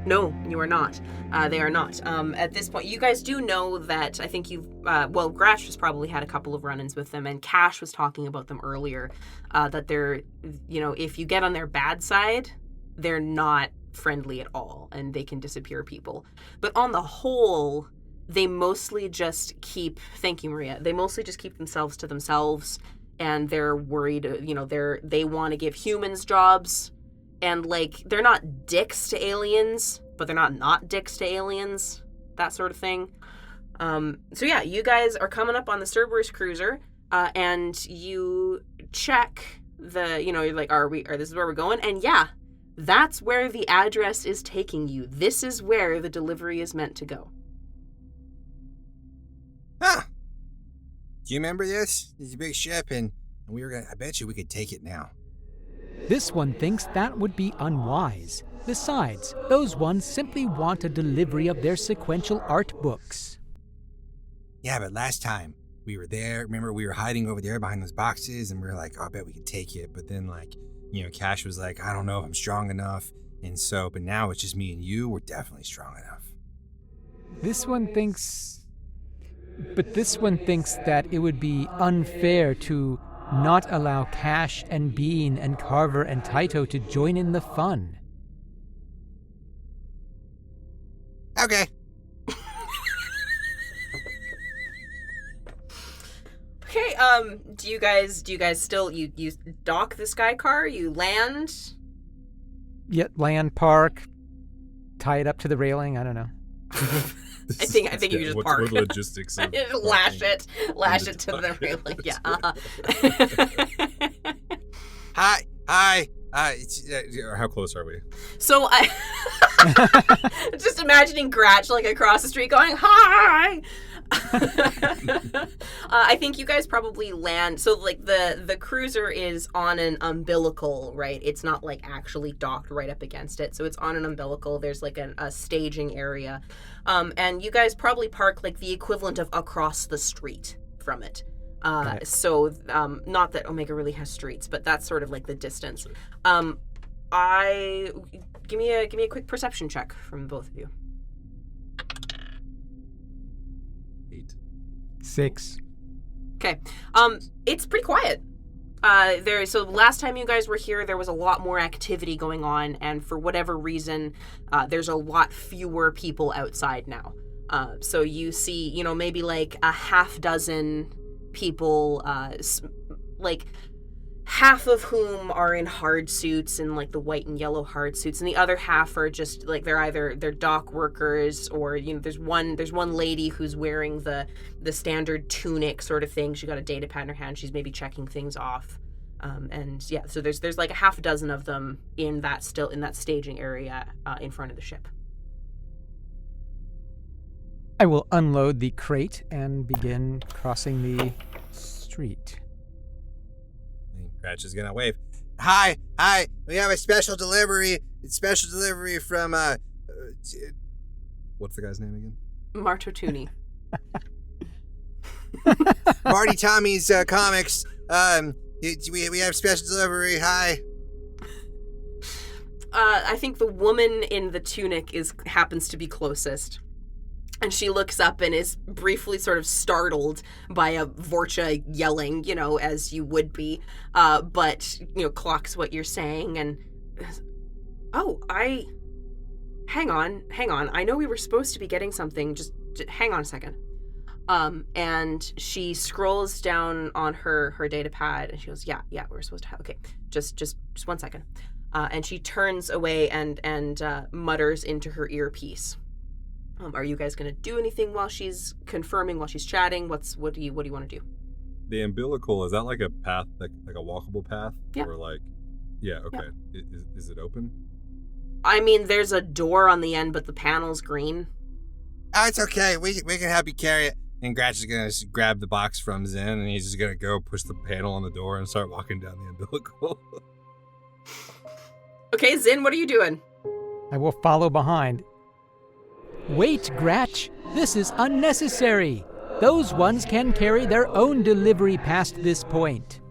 No, you are not. They are not. At this point, you guys do know that I think Gratch has probably had a couple of run-ins with them, and Kache was talking about them earlier, that they're, if you get on their bad side, they're not friendly at all, and they can disappear people. But on the whole, they mostly just keep, thank you, Maria, they mostly just keep themselves to themselves, and they're worried, they want to give humans jobs, and, they're not dicks to aliens, but they're not dicks to aliens, that sort of thing. So yeah, you guys are coming up on the Cerberus cruiser, and you check you're like, this is where we're going? And yeah, that's where the address is taking you. This is where the delivery is meant to go. Huh. Do you remember this? It's a big ship, and I bet you we could take it now. This one thinks that would be unwise. Besides, those ones simply want a delivery of their sequential art books. Yeah, but last time we were there, remember we were hiding over there behind those boxes, and we were like, oh, I bet we could take it. But then, Kache was like, I don't know if I'm strong enough. And so, but now it's just me and you. We're definitely strong enough. This one thinks that it would be unfair to not allow Kache and Bean and Carver and Titoh to join in the fun. Okay. Okay, do you guys still, you dock the sky car, you land? Yet land, park, tie it up to the railing, I don't know. I think you just park. What logistics of lash it to the railing. Yeah. Hi. How close are we? So I just imagining Gratch across the street going, hi. I think you guys probably land. So the cruiser is on an umbilical, right? It's not actually docked right up against it. So it's on an umbilical. There's a staging area. And you guys probably park the equivalent of across the street from it. So not that Omega really has streets, but that's sort of the distance. Give me a quick perception check from both of you. 8. 6. Okay. It's pretty quiet. So last time you guys were here, there was a lot more activity going on, and for whatever reason, there's a lot fewer people outside now. So you see, maybe a half dozen people, half of whom are in hard suits and the white and yellow hard suits, and the other half are just they're dock workers, or there's one lady who's wearing the standard tunic sort of thing. She got a data pad in her hand. She's maybe checking things off, and yeah, so there's a half dozen of them in that staging area in front of the ship. I will unload the crate and begin crossing the street. Gratch is gonna wave. Hi. We have a special delivery. It's special delivery from What's the guy's name again? Martotuni. Marty Tommy's comics. We have special delivery. Hi. I think the woman in the tunic happens to be closest. And she looks up and is briefly sort of startled by a Vorcha yelling, as you would be, but, clocks what you're saying and, hang on. I know we were supposed to be getting something. Just hang on a second. And she scrolls down on her data pad and she goes, yeah, we're supposed to have, okay, just 1 second. And she turns away and mutters into her earpiece. Are you guys going to do anything while she's confirming, while she's chatting? What do you want to do? The umbilical, is that a path, like a walkable path? Yeah. Or yeah, okay. Yeah. Is it open? I mean, there's a door on the end, but the panel's green. Oh, it's okay. We can help you carry it. And Gratch is going to grab the box from Zyn, and he's just going to go push the panel on the door and start walking down the umbilical. Okay, Zyn, what are you doing? I will follow behind. Wait, Gratch, this is unnecessary. Those ones can carry their own delivery past this point.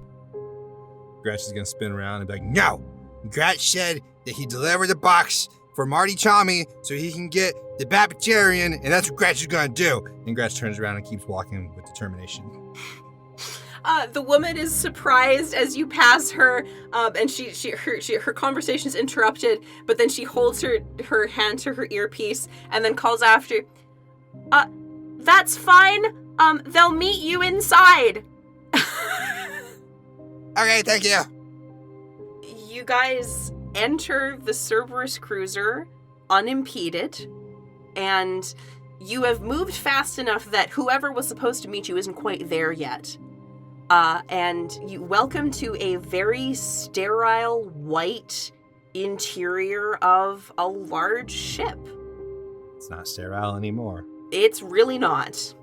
Gratch is going to spin around and be like, no! Gratch said that he delivered the box for Marty Tommy so he can get the Baptarian, and that's what Gratch is going to do. And Gratch turns around and keeps walking with determination. The woman is surprised as you pass her, and her conversation is interrupted, but then she holds her hand to her earpiece and then calls after, that's fine. They'll meet you inside. Okay, thank you. You guys enter the Cerberus cruiser unimpeded, and you have moved fast enough that whoever was supposed to meet you isn't quite there yet. And you welcome to a very sterile, white interior of a large ship. It's not sterile anymore. It's really not.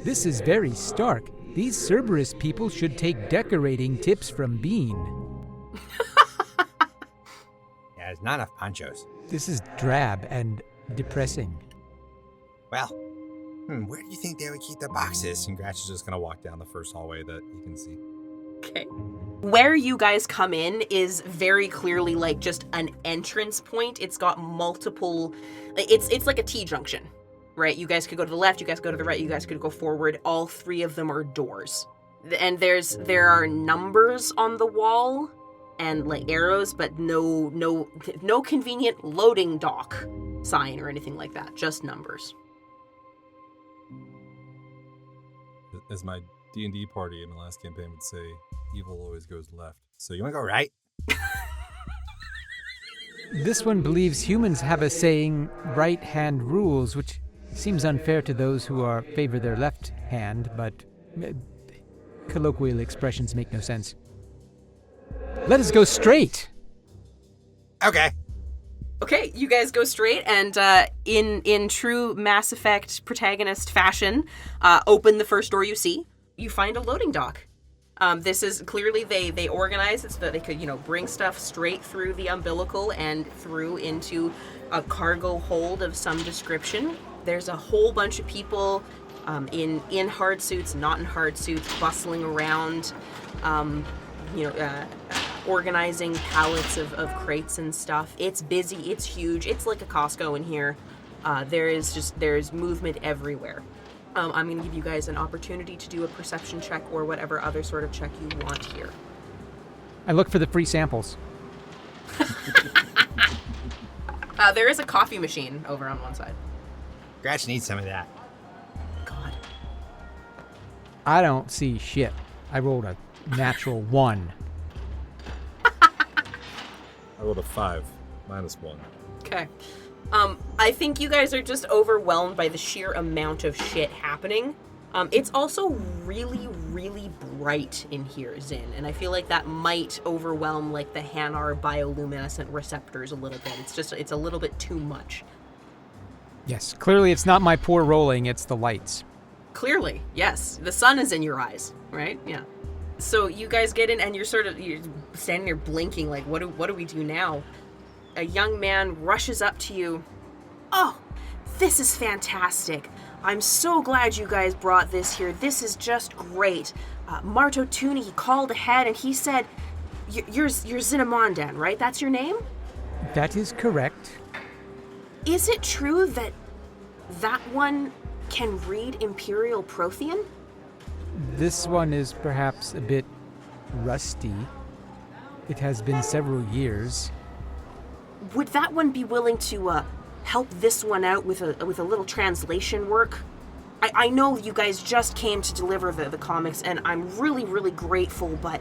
This is very stark. These Cerberus people should take decorating tips from Bean. Yeah, there's not enough ponchos. This is drab and depressing. Well, where do you think they would keep the boxes? And Gratch is just gonna walk down the first hallway that you can see. Okay. Where you guys come in is very clearly like just an entrance point. It's got multiple, it's like a T-junction, right? You guys could go to the left, you guys go to the right, you guys could go forward. All three of them are doors. And there are numbers on the wall and like arrows, but no convenient loading dock sign or anything like that. Just numbers. As my D&D party in the last campaign would say, evil always goes left. So you want to go right? This one believes humans have a saying, right hand rules, which seems unfair to those who favor their left hand, but colloquial expressions make no sense. Let us go straight! Okay. Okay, you guys go straight, and in true Mass Effect protagonist fashion, open the first door you see. You find a loading dock. This is clearly they organize it so that they could, bring stuff straight through the umbilical and through into a cargo hold of some description. There's a whole bunch of people in hard suits, not in hard suits, bustling around, organizing pallets of crates and stuff. It's busy, it's huge, it's like a Costco in here. There's movement everywhere. I'm going to give you guys an opportunity to do a perception check or whatever other sort of check you want here. I look for the free samples. There is a coffee machine over on one side. Gratch needs some of that. God. I don't see shit. I rolled a natural 1. I rolled a 5, -1. Okay. I think you guys are just overwhelmed by the sheer amount of shit happening. It's also really, really bright in here, Zyn, and I feel like that might overwhelm like the Hanar bioluminescent receptors a little bit. It's a little bit too much. Yes, clearly it's not my poor rolling, it's the lights. Clearly, yes. The sun is in your eyes, right? Yeah. So you guys get in and you're standing there blinking like, what do we do now? A young man rushes up to you. Oh, this is fantastic. I'm so glad you guys brought this here. This is just great. Marto Tooney, he called ahead and he said, you're Zynamondan, right? That's your name? That is correct. Is it true that one can read Imperial Prothean? This one is perhaps a bit rusty. It has been several years. Would that one be willing to help this one out with a little translation work? I know you guys just came to deliver the comics, and I'm really, really grateful, but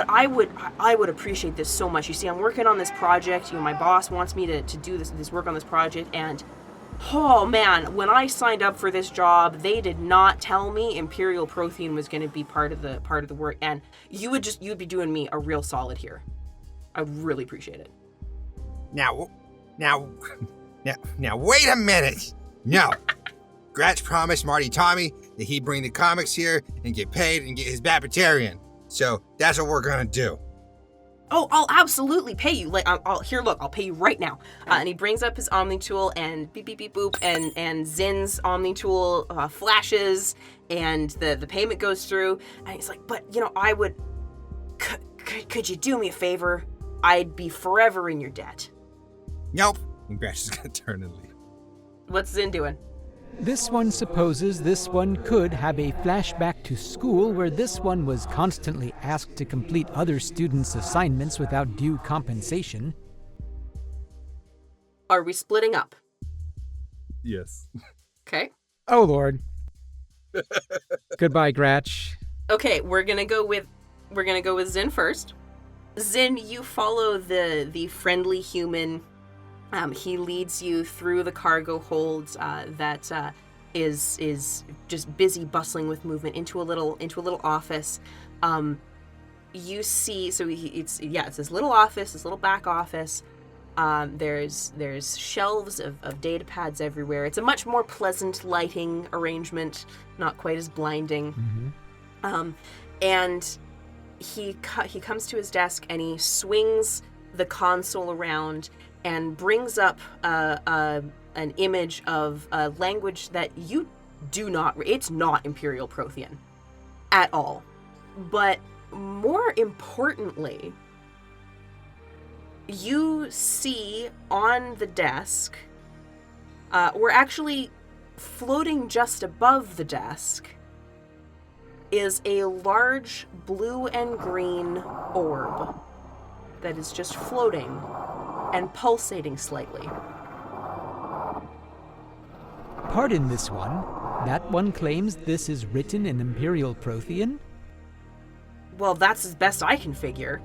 I would appreciate this so much. You see, I'm working on this project. My boss wants me to do this work on this project, and oh man, when I signed up for this job, they did not tell me Imperial Prothean was going to be part of the work, and you'd be doing me a real solid here. I really appreciate it. Now, wait a minute. No. Gratch promised Marty Tommy that he'd bring the comics here and get paid and get his Babatarian. So that's what we're gonna do. Oh, I'll absolutely pay you. Like, I'll pay you right now. And he brings up his Omni tool and beep, beep, beep, boop, and Zyn's Omni tool flashes, and the payment goes through. And he's like, but, I would, could you do me a favor? I'd be forever in your debt. Nope. And Gratch is gonna turn and leave. What's Zyn doing? This one supposes this one could have a flashback to school where this one was constantly asked to complete other students' assignments without due compensation. Are we splitting up? Yes. Okay. Oh, Lord. Goodbye, Gratch. Okay, we're gonna go with Zyn first. Zyn, you follow the friendly human. He leads you through the cargo holds that is just busy, bustling with movement into a little office. You see, so it's this little office, this little back office. There's shelves of data pads everywhere. It's a much more pleasant lighting arrangement, not quite as blinding. Mm-hmm. And he comes to his desk and he swings the console around and brings up an image of a language that you do not. It's not Imperial Prothean at all. But more importantly, you see on the desk, or actually floating just above the desk, is a large blue and green orb that is just floating and pulsating slightly. Pardon this one. That one claims this is written in Imperial Prothean? Well, that's as best I can figure.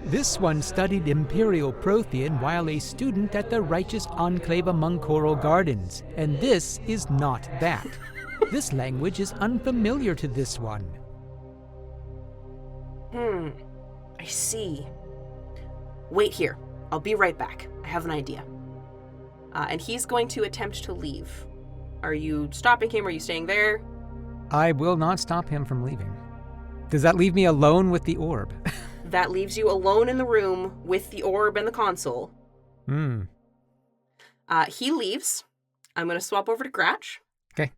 This one studied Imperial Prothean while a student at the Righteous Enclave among Coral Gardens, and this is not that. This language is unfamiliar to this one. I see. Wait here. I'll be right back. I have an idea. And he's going to attempt to leave. Are you stopping him? Are you staying there? I will not stop him from leaving. Does that leave me alone with the orb? That leaves you alone in the room with the orb and the console. He leaves. I'm going to swap over to Gratch. Okay.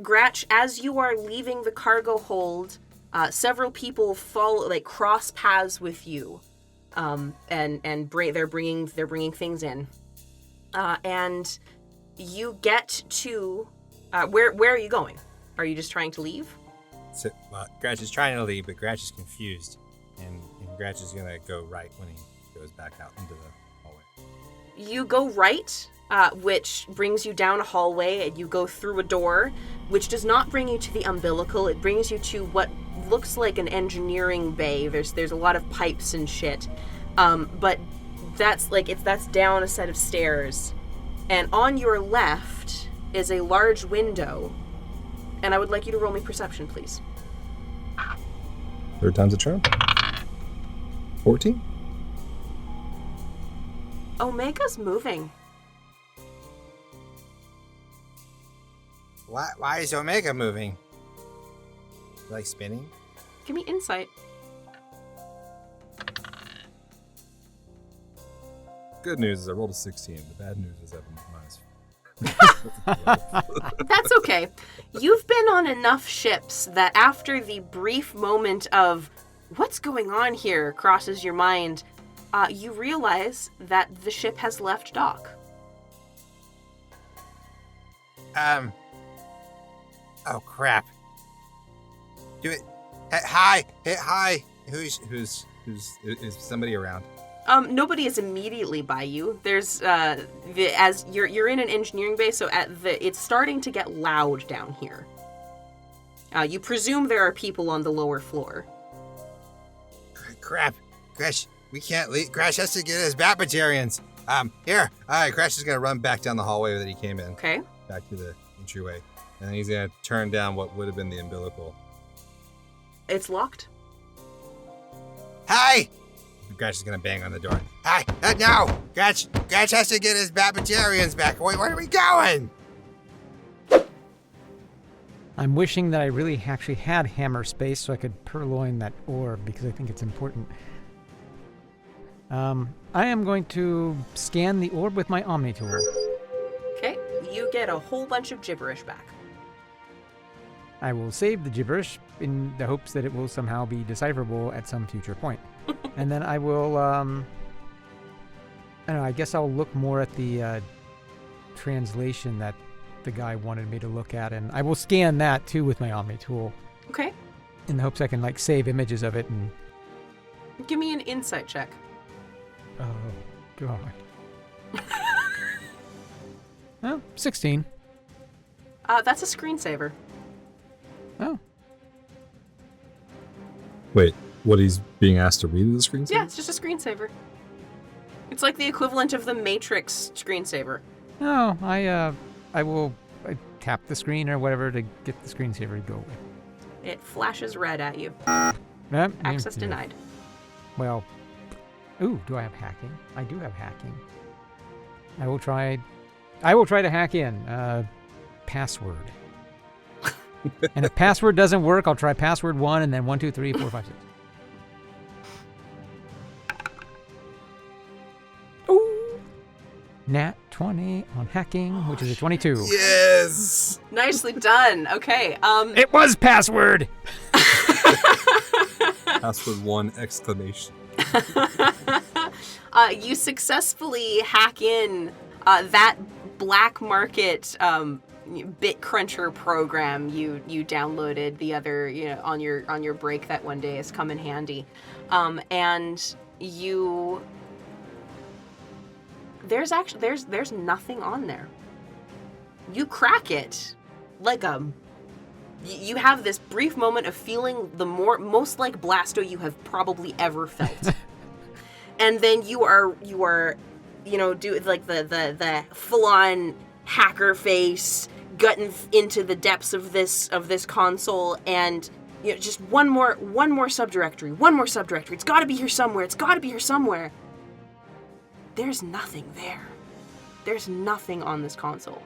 Gratch, as you are leaving the cargo hold, several people cross paths with you, they're bringing things in, and you get to where are you going? Are you just trying to leave? So, Gratch is trying to leave, but Gratch is confused, and Gratch is gonna go right when he goes back out into the hallway. You go right, which brings you down a hallway, and you go through a door, which does not bring you to the umbilical. It brings you to what looks like an engineering bay. There's a lot of pipes and shit, but that's down a set of stairs, and on your left is a large window. And I would like you to roll me perception, please. Third time's a charm. 14. Omega's moving. Why is Omega moving? Like spinning? Give me insight. Good news is I rolled a 16. The bad news is I've been minus. That's okay. You've been on enough ships that after the brief moment of what's going on here crosses your mind, you realize that the ship has left dock. Oh crap. Do it. Hi. Who's is somebody around? Nobody is immediately by you. There's as you're in an engineering base, so it's starting to get loud down here. You presume there are people on the lower floor. Crap, Gratch, we can't leave. Gratch has to get his Batbajarians. Here. All right, Gratch is gonna run back down the hallway that he came in. Okay. Back to the entryway, and then he's gonna turn down what would have been the umbilical. It's locked. Hi. Gratch is gonna bang on the door. Hi, no! Gratch has to get his Batbajarians back. Wait, where are we going? I'm wishing that I really actually had hammer space so I could purloin that orb because I think it's important. I am going to scan the orb with my Omni tool. Okay, you get a whole bunch of gibberish back. I will save the gibberish in the hopes that it will somehow be decipherable at some future point. And then I will, I don't know, I guess I'll look more at the translation that the guy wanted me to look at, and I will scan that too with my Omni tool. Okay. In the hopes I can, save images of it and... Give me an insight check. Oh, God. Well, 16. That's a screensaver. Oh. Wait, what he's being asked to read in the screensaver? Yeah, it's just a screensaver. It's like the equivalent of the Matrix screensaver. No, I tap the screen or whatever to get the screensaver to go away. It flashes red at you. Yep. Access denied. Well, ooh, do I have hacking? I do have hacking. I will try to hack in. Password. And if password doesn't work, I'll try password 1 and then 1, 2, 3, 4, 5, 6. Ooh. Nat 20 on hacking, which is a 22. Yes! Nicely done. Okay. It was password! Password 1 exclamation. You successfully hack in that black market bit cruncher program you downloaded the other on your break that one day has come in handy, and there's nothing on there. You crack it like you have this brief moment of feeling the most like Blasto you have probably ever felt. And then you are do like the full-on hacker face, gutting into the depths of this console, and just one more subdirectory. It's got to be here somewhere. There's nothing there. There's nothing on this console.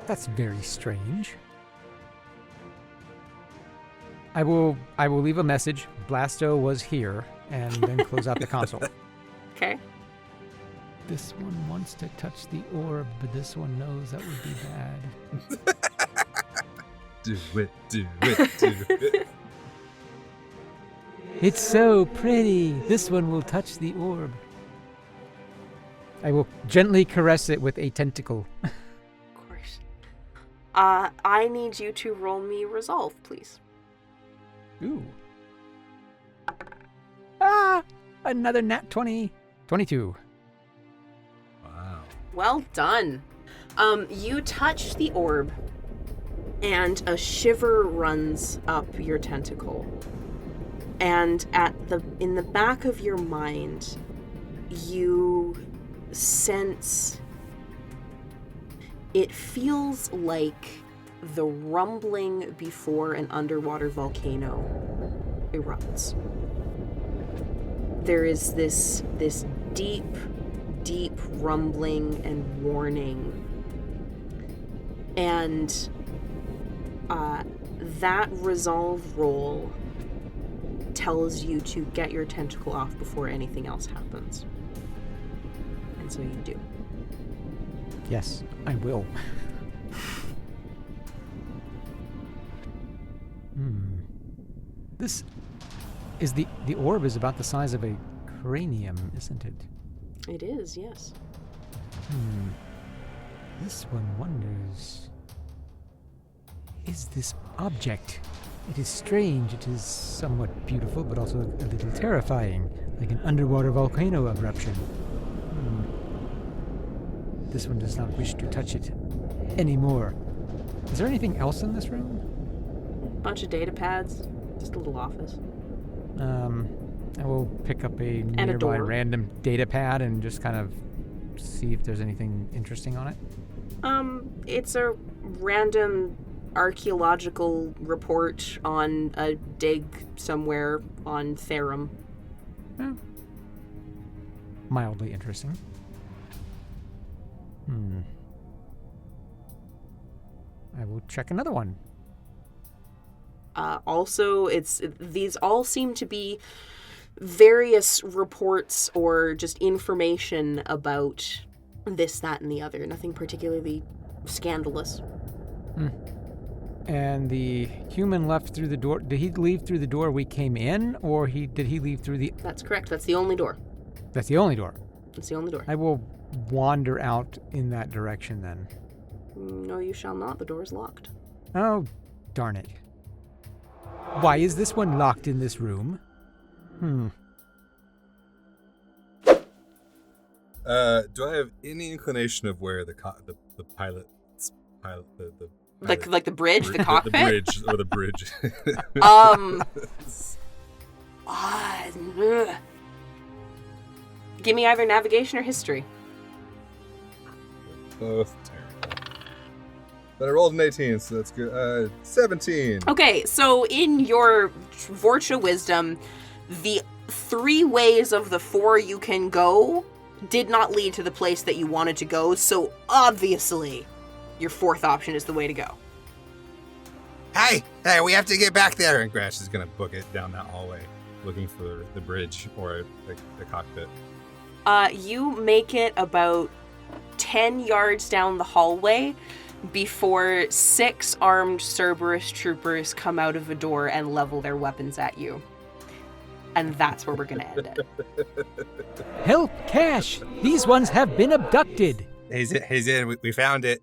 That's very strange. I will leave a message. Blasto was here, and then close out the console. Okay. This one wants to touch the orb, but this one knows that would be bad. Do it. It's so pretty. This one will touch the orb. I will gently caress it with a tentacle. Of course. I need you to roll me resolve, please. Ooh. Another nat 20. 22. Wow. Well done. You touch the orb, and a shiver runs up your tentacle. And in the back of your mind, you sense it feels like the rumbling before an underwater volcano erupts. There is this deep rumbling and warning. And that resolve roll tells you to get your tentacle off before anything else happens. And so you do. Yes, I will. This is the orb is about the size of a cranium, isn't it? It is, yes. This one wonders, is this object? It is strange, it is somewhat beautiful, but also a little terrifying, like an underwater volcano eruption. This one does not wish to touch it anymore. Is there anything else in this room? Bunch of data pads, just a little office. I will pick up a a nearby door. random data pad and just kind of see if there's anything interesting on it. It's a random archaeological report on a dig somewhere on Therum. Mildly interesting. I will check another one. Also, these all seem to be various reports or just information about this, that, and the other. Nothing particularly scandalous. And the human left through the door. Did he leave through the door we came in, or did he leave through the... That's correct. That's the only door. That's the only door. That's the only door. I will wander out in that direction then. No, you shall not. The door is locked. Oh, darn it. Why is this one locked in this room? Do I have any inclination of where the Like the bridge, the cockpit? The bridge. Give me either navigation or history. Both terrible. But I rolled an 18, so that's good. 17. Okay, so in your Vorcha wisdom, the 3 ways of the 4 you can go did not lead to the place that you wanted to go, so obviously your 4th option is the way to go. Hey, we have to get back there. And Gratch is going to book it down that hallway, looking for the bridge or the cockpit. You make it about 10 yards down the hallway before 6 armed Cerberus troopers come out of a door and level their weapons at you. And that's where we're going to end it. Help, Kache! These ones have been abducted! He's in. We found it.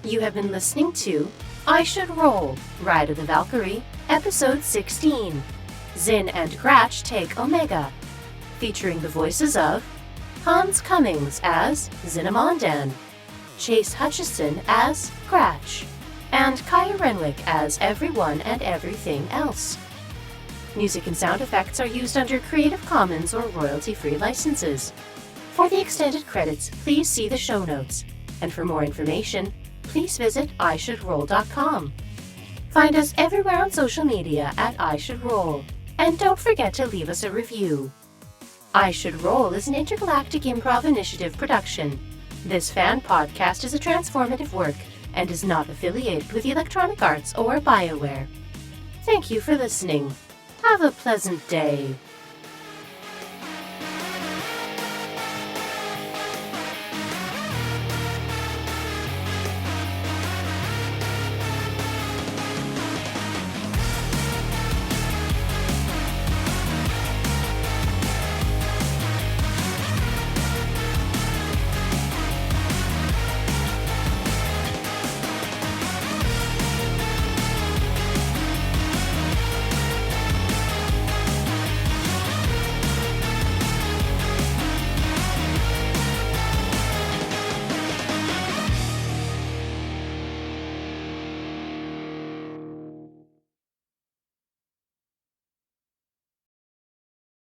You have been listening to I Should Roll, Ride of the Valkyrie, Episode 16, Zyn and Gratch Take Omega, featuring the voices of Hans Cummings as Zynamondan, Chase Hutchison as Gratch, and Kaya Renwick as everyone and everything else. Music and sound effects are used under Creative Commons or royalty-free licenses. For the extended credits, please see the show notes. And for more information, please visit ishouldroll.com. Find us everywhere on social media at I Should Roll. And don't forget to leave us a review. I Should Roll is an Intergalactic Improv Initiative production. This fan podcast is a transformative work and is not affiliated with Electronic Arts or BioWare. Thank you for listening. Have a pleasant day.